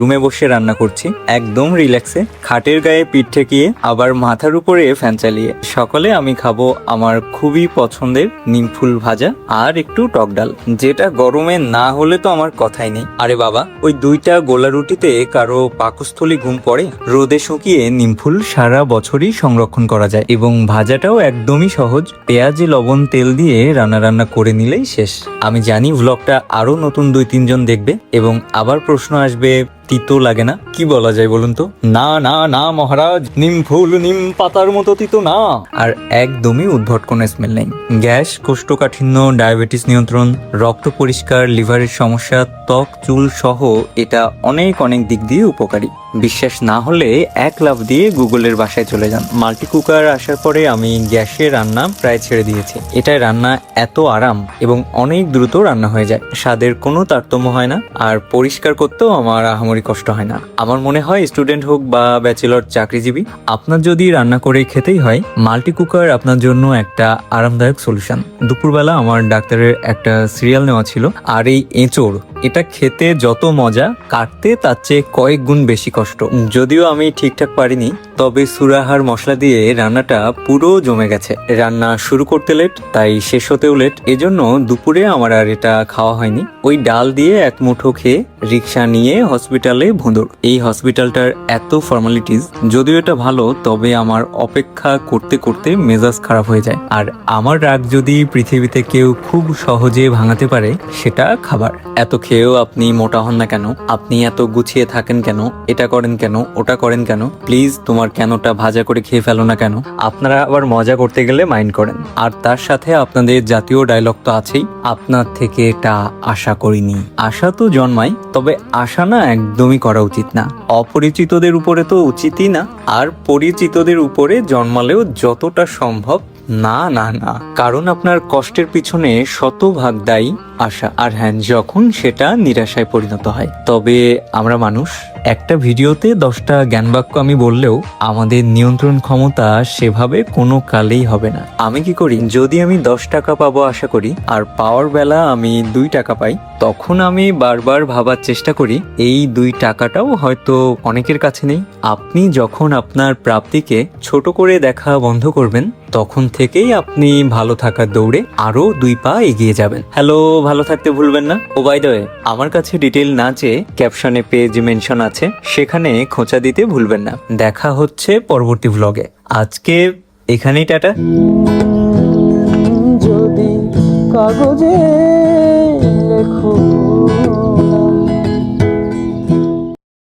রুমে বসে রান্না করছি একদম রিল্যাক্সে, খাটের গায়ে পিঠ ঠেকিয়ে, আবার মাথার উপরে ফ্যান চালিয়ে। সকালে আমি খাবো আমার খুবই পছন্দের নিমফুল ভাজা আর একটু টক ডাল, যেটা গরমে না হলে তো আমার কথাই নেই। আরে বাবা, ওই দুইটা গোলা রুটিতে কারো পাকস্থলী ঘুম পড়ে? রোদে শুকিয়ে নিমফুল সারা বছরই সংরক্ষণ করা যায় এবং ভাজাটাও একদমই সহজ। পেঁয়াজ, লবণ, তেল দিয়ে রান্না করে নিলেই শেষ। আমি জানি ব্লগটা আরো নতুন 2-3 জন দেখবে এবং আবার প্রশ্ন আসবে, তিতো লাগে না? কি বলা যায় বলুন তো? না না না মহারাজ, নিম ফুল নিম পাতার মতো তিতো না। আর একদমই উদ্ভট কোনো স্মেল নেই। গ্যাস, কোষ্ঠকাঠিন্য, ডায়াবেটিস নিয়ন্ত্রণ, রক্ত পরিষ্কার, লিভারের সমস্যা, ত্বক, চুল সহ এটা অনেক দিক দিয়ে উপকারী। বিশ্বাস না হলে এক লাফ দিয়ে গুগলের বাসায় চলে যান। মাল্টি কুকার আসার পরে আমি গ্যাসে রান্না প্রায় ছেড়ে দিয়েছি। এটায় রান্না এত আরাম এবং অনেক দ্রুত রান্না হয়ে যায়, স্বাদের কোনো তারতম্য হয় না, আর পরিষ্কার করতেও আমার আহামরি কষ্ট হয় না। আমার মনে হয় স্টুডেন্ট হোক বা ব্যাচেলর চাকরিজীবী, আপনার যদি রান্না করে খেতেই হয়, মাল্টি কুকার আপনার জন্য একটা আরামদায়ক সলিউশন। দুপুরবেলা আমার ডাক্তারের একটা সিরিয়াল নেওয়া ছিল, আর এই এঁচোড়, এটা খেতে যত মজা, কাটতে তার চেয়ে কয়েক গুণ বেশি কষ্ট। যদিও আমি ঠিকঠাক পারিনি, তবে সুরাহার মশলা দিয়ে রান্নাটা পুরো জমে গেছে। রান্না শুরু করতে লেট, তাই শেষ হতেও লেট, এজন্য দুপুরে আমার আর এটা খাওয়া হয়নি। ওই ডাল দিয়ে এক মুঠো খেয়ে রিক্সা নিয়ে হসপিটালে ভোঁদড়। এই হসপিটালটার এত ফর্মালিটিস, যদিও এটা ভালো, তবে আমার অপেক্ষা করতে করতে মেজাজ খারাপ হয়ে যায়। আর আমার রাগ যদি পৃথিবীতে কেউ খুব সহজে ভাঙাতে পারে, সেটা খাবার। এত খেয়েও আপনি মোটা হন না কেন? আপনি এত গুছিয়ে থাকেন কেন? এটা করেন কেন? ওটা করেন কেন? প্লিজ তোমার কেনটা ভাজা করে খেয়ে ফেলো না কেন? আপনারা আবার মজা করতে গেলে মাইন্ড করেন। আর তার সাথে আপনাদের জাতীয় ডায়লগ তো আছেই, আপনার থেকে এটা আশা করিনি। আশা তো জন্মায়, তবে আশা না একদমই করা উচিত না। অপরিচিতদের উপরে তো উচিতই না, আর পরিচিতদের উপরে জন্মালেও যতটা সম্ভব না না না, কারণ আপনার কষ্টের পিছনে শতভাগ দায়ী আশা। আর হ্যাঁ, যখন সেটা নিরাশায় পরিণত হয়। তবে আমরা মানুষ, একটা ভিডিওতে 10টা জ্ঞানবাক্য আমি বললেও আমাদের নিয়ন্ত্রণ ক্ষমতা সেভাবে কোনো কালেই হবে না। আমি কি করি, যদি আমি 10 টাকা পাবো আশা করি, আর পাওয়ার বেলা আমি 2 টাকা পাই, তখন আমি বারবার ভাবার চেষ্টা করি এই 2 টাকাটাও হয়তো অনেকের কাছে নেই। আপনি যখন আপনার প্রাপ্তিকে ছোট করে দেখা বন্ধ করবেন, তখন থেকেই আপনি ভালো থাকার দৌড়ে আরো 2 পা এগিয়ে যাবেন। হ্যালো, ভালো থাকতে ভুলবেন না। ও বাই দ্য ওয়ে, আমার কাছে ডিটেইল না চেয়ে ক্যাপশনে পেজ মেনশন আছে, সেখানে খোঁচা দিতে ভুলবেন না। দেখা হচ্ছে পরবর্তী ভ্লগে। আজকে এখানেই টাটা। যদি কাগজে লেখো